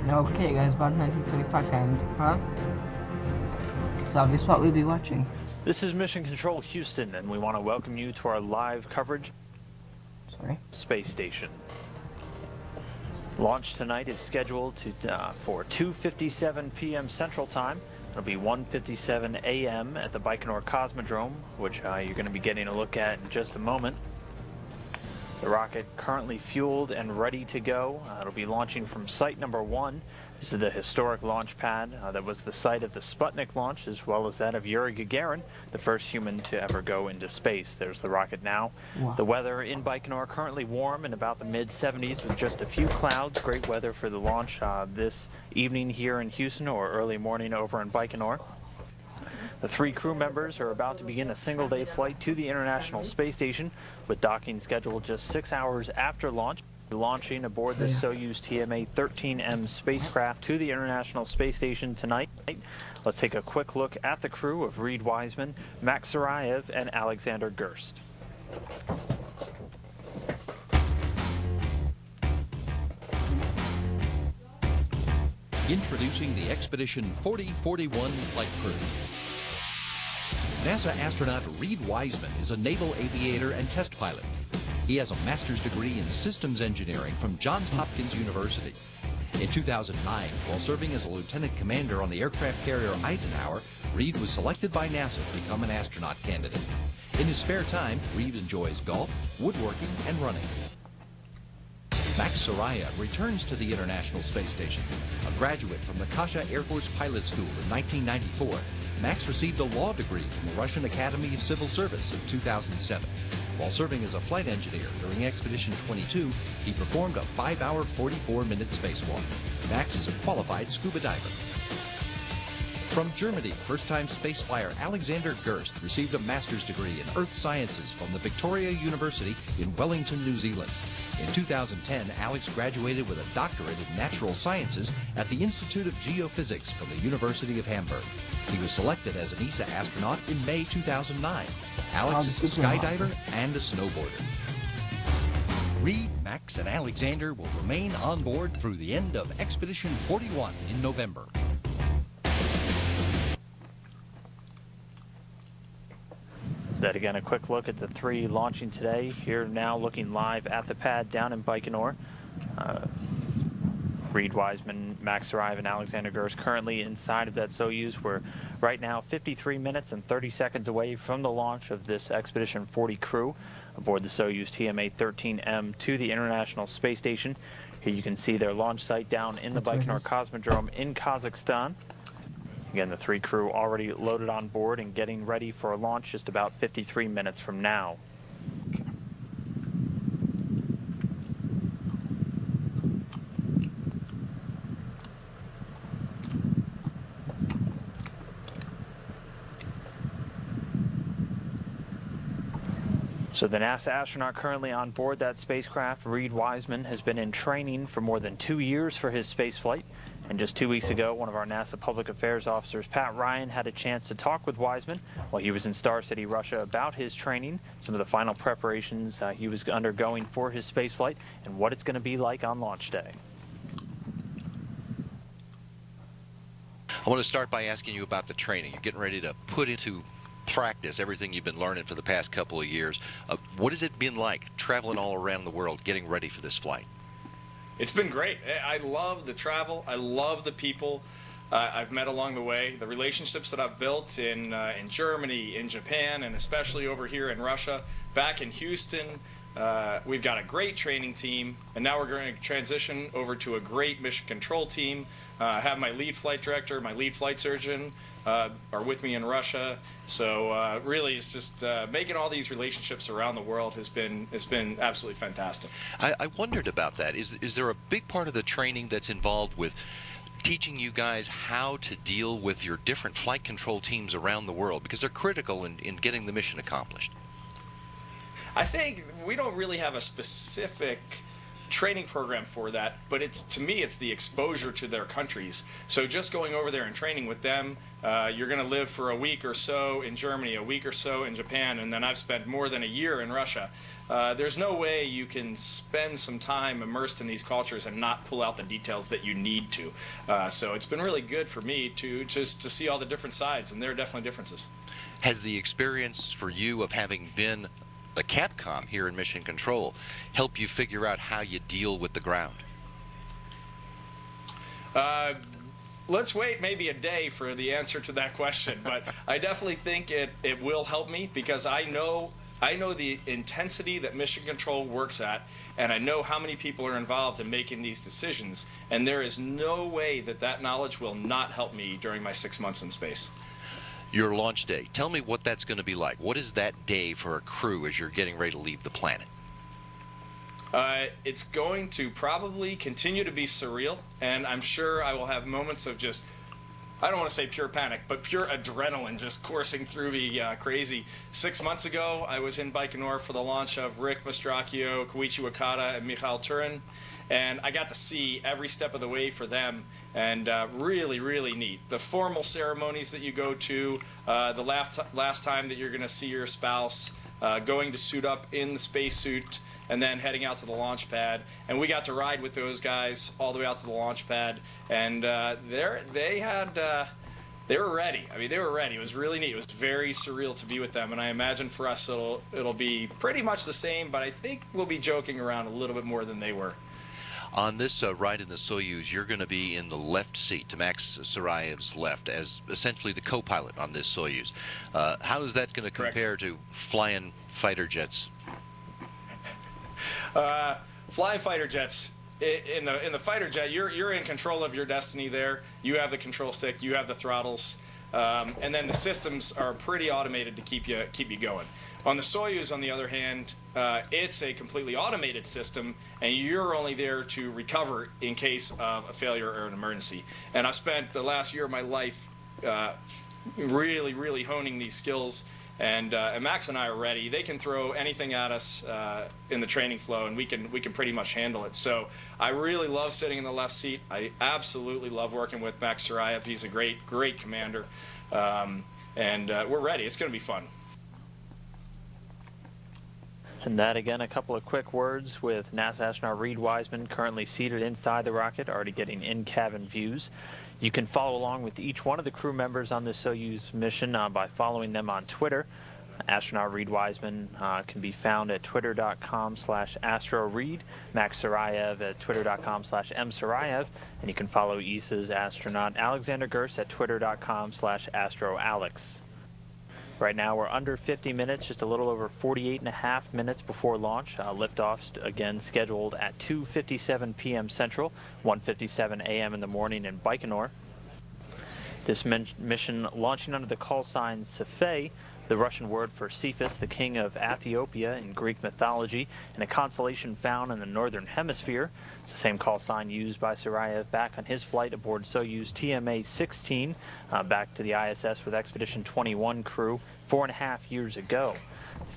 Okay guys, about 1925 and it's obvious what we'll be watching. This is Mission Control Houston, and we want to welcome you to our live coverage space station. Launch tonight is scheduled for 2:57 p.m. Central Time. It'll be 1:57 a.m. at the Baikonur Cosmodrome, which you're going to be getting a look at in just a moment. The rocket currently fueled and ready to go. It'll be launching from site number 1. This is the historic launch pad that was the site of the Sputnik launch, as well as that of Yuri Gagarin, the first human to ever go into space. There's the rocket now. Wow. The weather in Baikonur currently warm in about the mid-70s with just a few clouds. Great weather for the launch this evening here in Houston or early morning over in Baikonur. The 3 crew members are about to begin a single-day flight to the International Space Station, with docking scheduled just 6 hours after launch. Launching aboard the Soyuz TMA 13M spacecraft to the International Space Station tonight. Let's take a quick look at the crew of Reed Wiseman, Max Sarayev, and Alexander Gerst. Introducing the Expedition 4041 flight crew. NASA astronaut Reed Wiseman is a naval aviator and test pilot. He has a master's degree in systems engineering from Johns Hopkins University. In 2009, while serving as a lieutenant commander on the aircraft carrier Eisenhower, Reed was selected by NASA to become an astronaut candidate. In his spare time, Reed enjoys golf, woodworking, and running. Max Sarayev returns to the International Space Station. A graduate from the Kasha Air Force Pilot School in 1994, Max received a law degree from the Russian Academy of Civil Service in 2007. While serving as a flight engineer during Expedition 22, he performed a 5-hour, 44-minute spacewalk. Max is a qualified scuba diver. From Germany, first-time space flyer Alexander Gerst received a master's degree in Earth Sciences from the Victoria University in Wellington, New Zealand. In 2010, Alex graduated with a doctorate in natural sciences at the Institute of Geophysics from the University of Hamburg. He was selected as an ESA astronaut in May 2009. Alex is a skydiver and a snowboarder. Reed, Max, and Alexander will remain on board through the end of Expedition 41 in November. That again, a quick look at the 3 launching today. Here now looking live at the pad down in Baikonur. Reed Wiseman, Max Sarayev, and Alexander Gerst currently inside of that Soyuz. We're right now 53 minutes and 30 seconds away from the launch of this Expedition 40 crew aboard the Soyuz TMA 13M to the International Space Station. Here you can see their launch site down in the Baikonur Cosmodrome in Kazakhstan. Again, the 3 crew already loaded on board and getting ready for a launch just about 53 minutes from now. So the NASA astronaut currently on board that spacecraft, Reed Wiseman, has been in training for more than 2 years for his space flight. And just 2 weeks ago, one of our NASA public affairs officers, Pat Ryan, had a chance to talk with Wiseman while he was in Star City, Russia, about his training, some of the final preparations he was undergoing for his spaceflight, and what it's going to be like on launch day. I want to start by asking you about the training. You're getting ready to put into practice everything you've been learning for the past couple of years. What has it been like traveling all around the world, getting ready for this flight? It's been great. I love the travel. I love the people I've met along the way. The relationships that I've built in Germany, in Japan, and especially over here in Russia. Back in Houston, we've got a great training team, and now we're going to transition over to a great mission control team. I have my lead flight director, my lead flight surgeon are with me in Russia. So really, it's just making all these relationships around the world has been absolutely fantastic. I wondered about that. Is there a big part of the training that's involved with teaching you guys how to deal with your different flight control teams around the world, because they're critical in getting the mission accomplished? I think we don't really have a specific training program for that, but to me it's the exposure to their countries. So just going over there and training with them, you're going to live for a week or so in Germany, a week or so in Japan, and then I've spent more than a year in Russia. There's no way you can spend some time immersed in these cultures and not pull out the details that you need to. So it's been really good for me to see all the different sides, and there are definitely differences. Has the experience for you of having been a Capcom here in Mission Control help you figure out how you deal with the ground? Let's wait maybe a day for the answer to that question, but I definitely think it will help me, because I know the intensity that Mission Control works at, and I know how many people are involved in making these decisions, and there is no way that knowledge will not help me during my 6 months in space. Your launch day, tell me what that's going to be like. What is that day for a crew as you're getting ready to leave the planet? It's going to probably continue to be surreal, and I'm sure I will have moments of just, I don't want to say pure panic, but pure adrenaline just coursing through me crazy. 6 months ago, I was in Baikonur for the launch of Rick Mastracchio, Koichi Wakata, and Mikhail Turin, and I got to see every step of the way for them, and really, really neat. The formal ceremonies that you go to, the last time that you're going to see your spouse, going to suit up in the spacesuit, and then heading out to the launch pad. And we got to ride with those guys all the way out to the launch pad, and they were ready. I mean, they were ready. It was really neat. It was very surreal to be with them, and I imagine for us it'll be pretty much the same, but I think we'll be joking around a little bit more than they were. On this ride in the Soyuz, you're going to be in the left seat, to Max Sarayev's left, as essentially the co-pilot on this Soyuz. How is that going to compare to flying fighter jets? Flying fighter jets, in the fighter jet, you're in control of your destiny there. You have the control stick, you have the throttles, and then the systems are pretty automated to keep you going. On the Soyuz, on the other hand, it's a completely automated system, and you're only there to recover in case of a failure or an emergency. And I've spent the last year of my life really, really honing these skills, and Max and I are ready. They can throw anything at us in the training flow, and we can pretty much handle it. So I really love sitting in the left seat. I absolutely love working with Max Sarayev. He's a great, great commander, and we're ready. It's going to be fun. And that, again, a couple of quick words with NASA astronaut Reed Wiseman, currently seated inside the rocket, already getting in-cabin views. You can follow along with each one of the crew members on the Soyuz mission by following them on Twitter. Astronaut Reed Wiseman can be found at twitter.com/astroreed, Max Sarayev at twitter.com/msarayev, and you can follow ESA's astronaut Alexander Gerst at twitter.com/astroalex. Right now we're under 50 minutes, just a little over 48.5 minutes before launch. Liftoff's again scheduled at 2:57 p.m. Central, 1:57 a.m. in the morning in Baikonur. This mission launching under the call sign Cephei, the Russian word for Cephas, the king of Ethiopia in Greek mythology, and a constellation found in the northern hemisphere. It's the same call sign used by Sarayev back on his flight aboard Soyuz TMA 16 back to the ISS with Expedition 21 crew 4.5 years ago.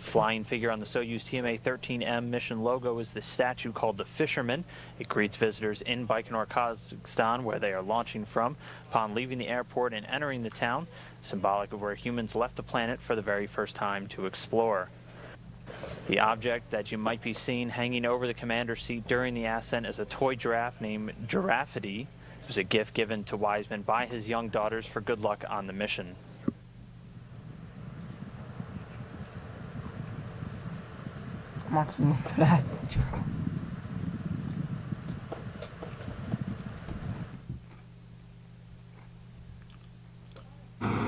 Flying figure on the Soyuz TMA 13M mission logo is the statue called the Fisherman. It greets visitors in Baikonur, Kazakhstan, where they are launching from, upon leaving the airport and entering the town, symbolic of where humans left the planet for the very first time to explore. The object that you might be seeing hanging over the commander's seat during the ascent is a toy giraffe named Giraffity. It was a gift given to Wiseman by his young daughters for good luck on the mission. I'm actually not for that.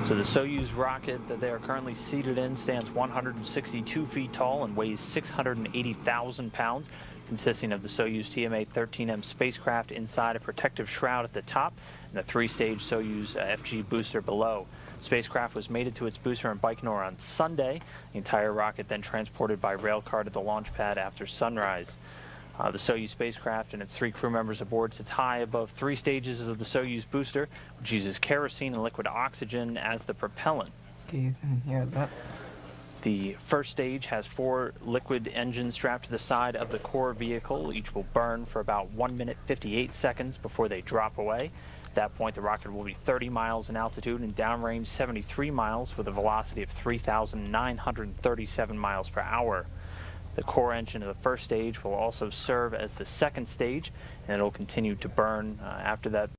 So the Soyuz rocket that they are currently seated in stands 162 feet tall and weighs 680,000 pounds, consisting of the Soyuz TMA 13M spacecraft inside a protective shroud at the top and the three-stage Soyuz FG booster below. The spacecraft was mated to its booster in Baikonur on Sunday. The entire rocket then transported by rail car to the launch pad after sunrise. The Soyuz spacecraft and its 3 crew members aboard sits high above 3 stages of the Soyuz booster, which uses kerosene and liquid oxygen as the propellant. Okay, you can hear that. The first stage has 4 liquid engines strapped to the side of the core vehicle. Each will burn for about 1 minute 58 seconds before they drop away. At that point, the rocket will be 30 miles in altitude and downrange 73 miles with a velocity of 3,937 miles per hour. The core engine of the first stage will also serve as the second stage, and it will continue to burn after that